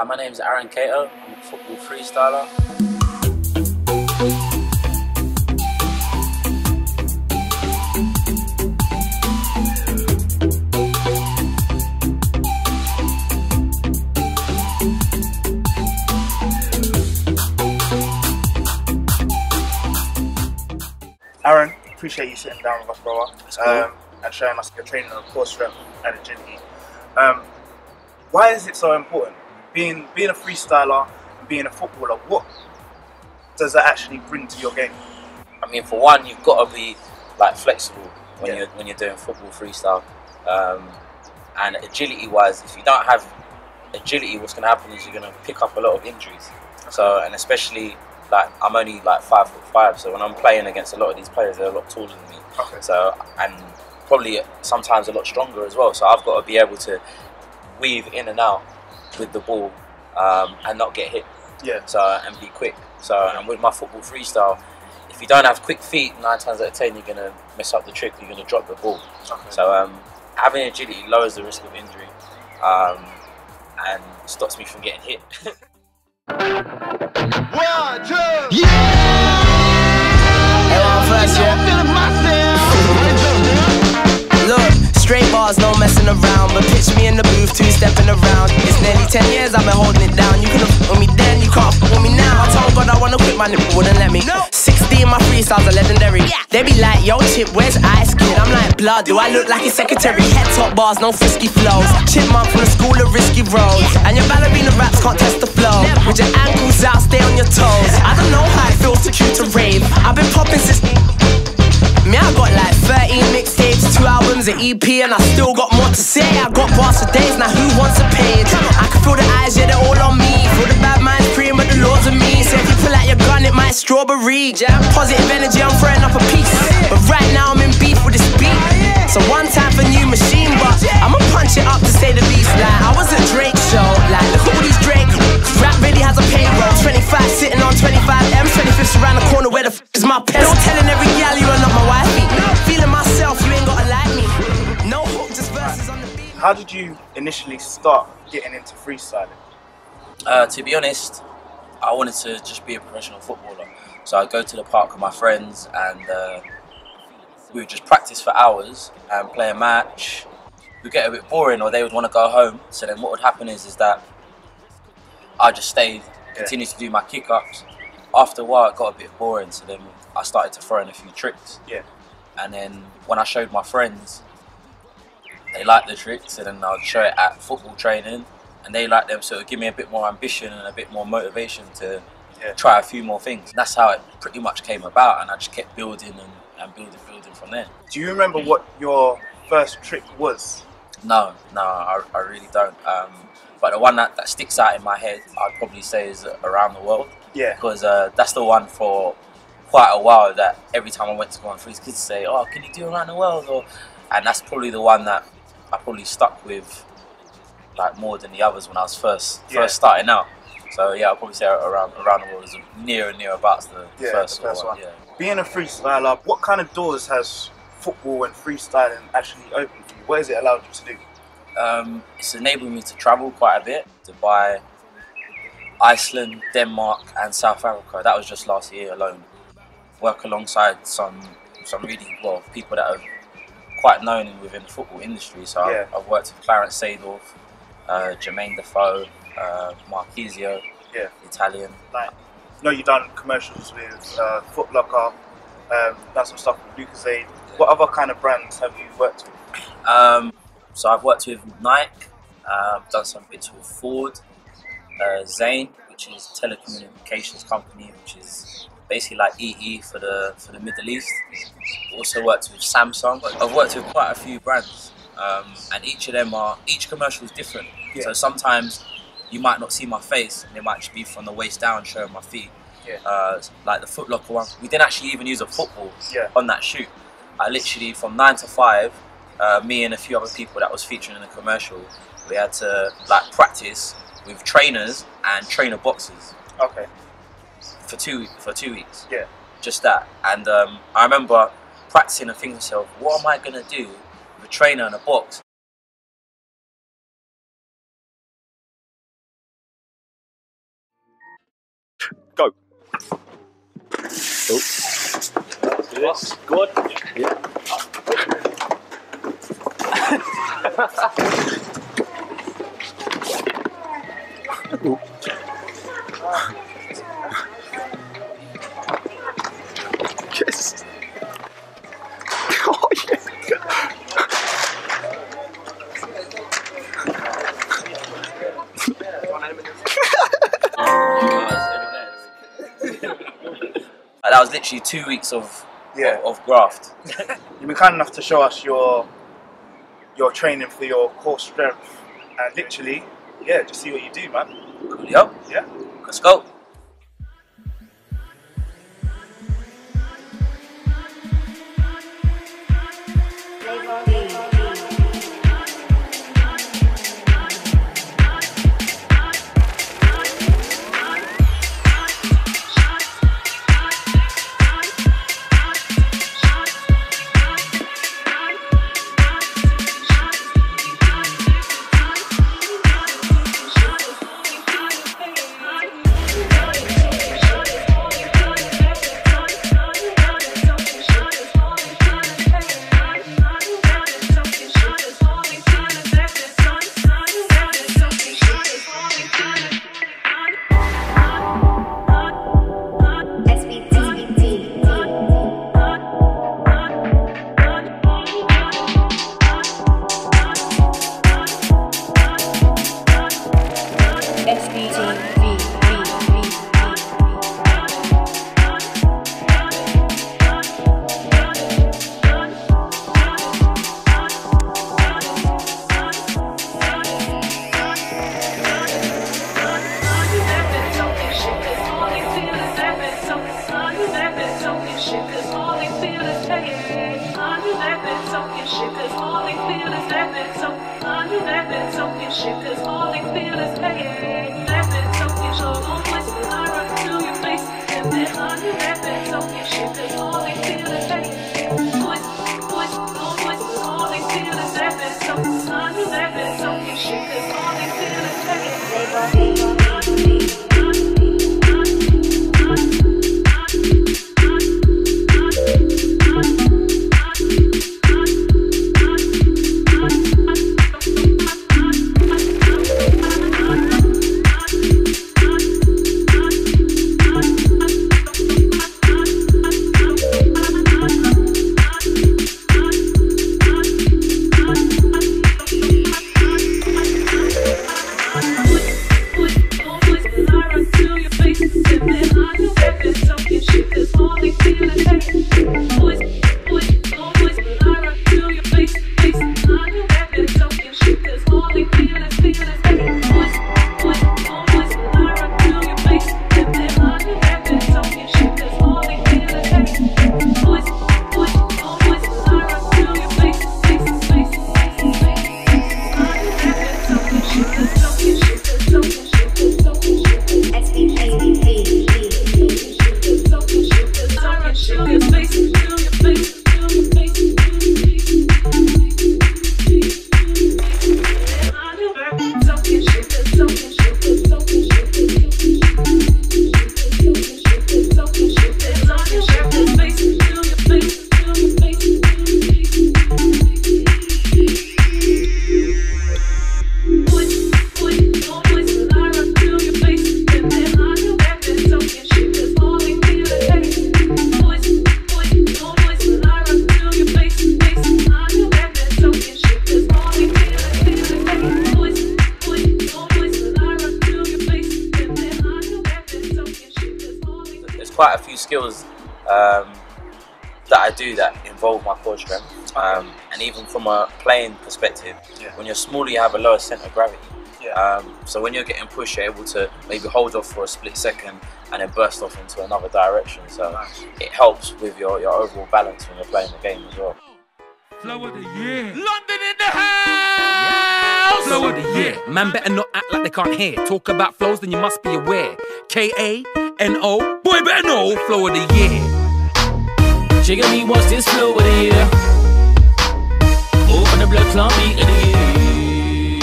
My name's Aaron Cato. I'm a football freestyler. Aaron, appreciate you sitting down with us, brother, Cool. and showing us your training of core strength and agility. Why is it so important? Being a freestyler, being a footballer, what does that actually bring to your game? I mean, for one, you've got to be like flexible when you're doing football freestyle. And agility-wise, if you don't have agility, what's going to happen is you're going to pick up a lot of injuries. So, and especially like I'm only like 5'5", so when I'm playing against a lot of these players, they're a lot taller than me. Okay. So, and probably sometimes a lot stronger as well. So I've got to be able to weave in and out with the ball and not get hit. Yeah. So and be quick. So and with my football freestyle, if you don't have quick feet, 9 times out of 10 you're gonna mess up the trick. You're gonna drop the ball. Okay. So having agility lowers the risk of injury and stops me from getting hit. 1, 2, yeah! Hey, on first, yeah. Look, straight bars, no messing around. But pitch me in the booth, 2 stepping around. It's nearly 10 years I've been holding it down. You could've f***ed with me then, you can't f*** with me now. I told God I wanna quit, my nigga wouldn't let me. 60 in my freestyles are legendary. They be like, yo, Chip, where's Ice Kid? I'm like, blood, do I look like his secretary? Head top bars, no frisky flows. Chipmunk from the school of risky roads. And your ballerina raps can't test the flow. With your ankles out, stay on your toes. I don't know how it feels to cue to rave. I've been popping since me, I got like 13 mixtapes, 2 albums, an EP, and I still got more to say. I got bars for days, now who wants a page? I can feel the eyes, yeah, they're all on me. Feel the bad minds praying, but the Lord's with me. So if you pull out your gun, it might strawberry. Jam, positive energy, I'm throwing up a piece. But right now I'm in beef with this beat. So one time for new machine, but I'ma punch it up to say the least. Like, I was a Drake show, like, look at all these Drake. Rap really has a payroll. 25 sitting on 25 M's, 25's around the corner, where the f is my pen? Don't telling every gal you are not my wifey. Feeling myself, you ain't gotta like me. No hook, just verses on the beat. How did you initially start getting into freestyling? To be honest, I wanted to just be a professional footballer. So I'd go to the park with my friends and we would just practice for hours and play a match. We'd get a bit boring or they would want to go home. So then what would happen is that I just stayed, continued to do my kick-ups. After a while it got a bit boring, so then I started to throw in a few tricks. Yeah. And then when I showed my friends, they liked the tricks, and then I'd show it at football training and they liked them, so it would give me a bit more ambition and a bit more motivation to try a few more things. And that's how it pretty much came about, and I just kept building and building from there. Do you remember what your first trick was? No, I really don't. But the one that sticks out in my head, I'd probably say is Around the World. Yeah. Because that's the one for quite a while that every time I went to go on freeze, kids say, oh, can you do Around the World? And that's probably the one that I probably stuck with like more than the others when I was first starting out. So yeah, I'll probably say Around the World is near and nearabouts the first one. Yeah. Being a freestyler, what kind of doors has football and freestyling actually opened for you? What has it allowed you to do? It's enabled me to travel quite a bit, Dubai, Iceland, Denmark and South Africa. That was just last year alone. Work alongside some really people that are quite known within the football industry. So I've worked with Clarence Seedorf, Jermaine Defoe, Marquisio, Italian. Like, you know, you've done commercials with Foot Locker, done some stuff with Lucozade. What other kind of brands have you worked with? So I've worked with Nike, done some bits with Ford, Zain, which is a telecommunications company, which is basically like EE for the Middle East. Also worked with Samsung. I've worked with quite a few brands, and each commercial is different. So sometimes you might not see my face, and it might just be from the waist down showing my feet. Like the Foot Locker one, we didn't actually even use a football on that shoot. I literally, from 9 to 5, me and a few other people that was featuring in the commercial, we had to like practice with trainers and trainer boxes. Okay. For two weeks. Yeah. Just that. And I remember practicing and thinking to myself, what am I gonna do with a trainer and a box Yes. Good. Yeah. Yes. Oh, yeah. That was literally 2 weeks of graft. You've been kind enough to show us your training for your core strength, and literally, yeah, just see what you do, man. Yep. Yeah. Let's go. Quite a few skills that I do that involve my core strength, and even from a playing perspective, when you're smaller you have a lower centre of gravity, so when you're getting pushed you're able to maybe hold off for a split second and then burst off into another direction, so it helps with your overall balance when you're playing the game as well. Flow of the year. London in the house. Flow of the year. Man better not act like they can't hear. Talk about flows, then you must be aware. K-A-N-O. Boy better know. Flow of the year. Jigga me, watch this flow of the year. Open the blood clot beat of the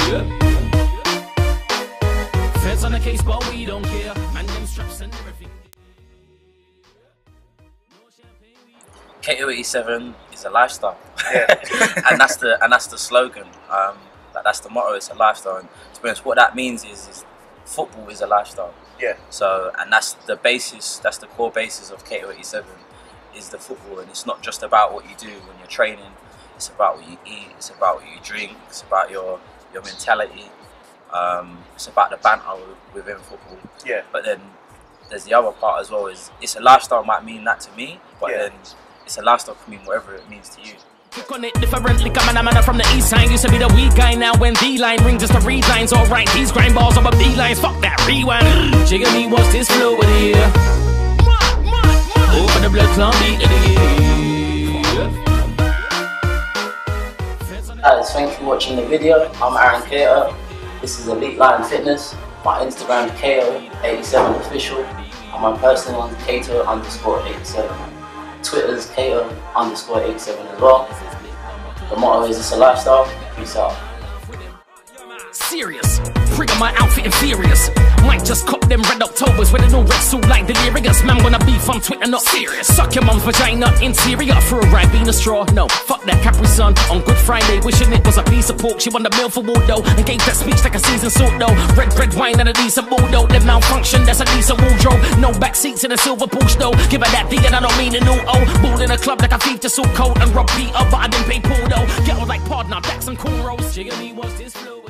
year. Feds on the case, but we don't care. Man, them straps and everything. K87 is a lifestyle. Yeah. and that's the slogan. That's the motto. It's a lifestyle. And to be honest, what that means is football is a lifestyle. Yeah. So, and that's the basis. That's the core basis of Cato87 is the football, and it's not just about what you do when you're training. It's about what you eat. It's about what you drink. It's about your mentality. It's about the banter within football. Yeah. But then there's the other part as well. Is it's a lifestyle might mean that to me, but then it's a lifestyle can mean whatever it means to you. Click on it differently, coming a man from the east side. Used to be the weak guy, now when D-line rings, just the read lines. Alright, these grind balls over B-lines, fuck that rewind. Jigga me, what's this flow with the year? Over the blood clot beat of the year. Guys, thanks for watching the video. I'm Aaron Cato. This is Elite Line Fitness. My Instagram is Cato87 official, and my personal one is Cato_87. Twitter's Cato_87 as well. The motto is it's a lifestyle. Peace out. Serious, trigger my outfit and furious. Might just cop them red Octobers with a new red suit like delirious. Man wanna beef on Twitter, not serious. Suck your mum's vagina, interior for a ride, being a straw. No, fuck that Capri Sun on Good Friday, wishing it was a piece of pork. She won the meal for Waldo and gave that speech like a seasoned salt though. Red wine and a decent Bordeaux. Live malfunction, that's a decent wardrobe. No back seats in a silver Porsche though. Give her that D and I don't mean an oh. Ball in a club like a thief to suit coat and rob Peter, but I didn't pay Paul though. Get on like partner, back some cornrows. Jigga me, what's this flow?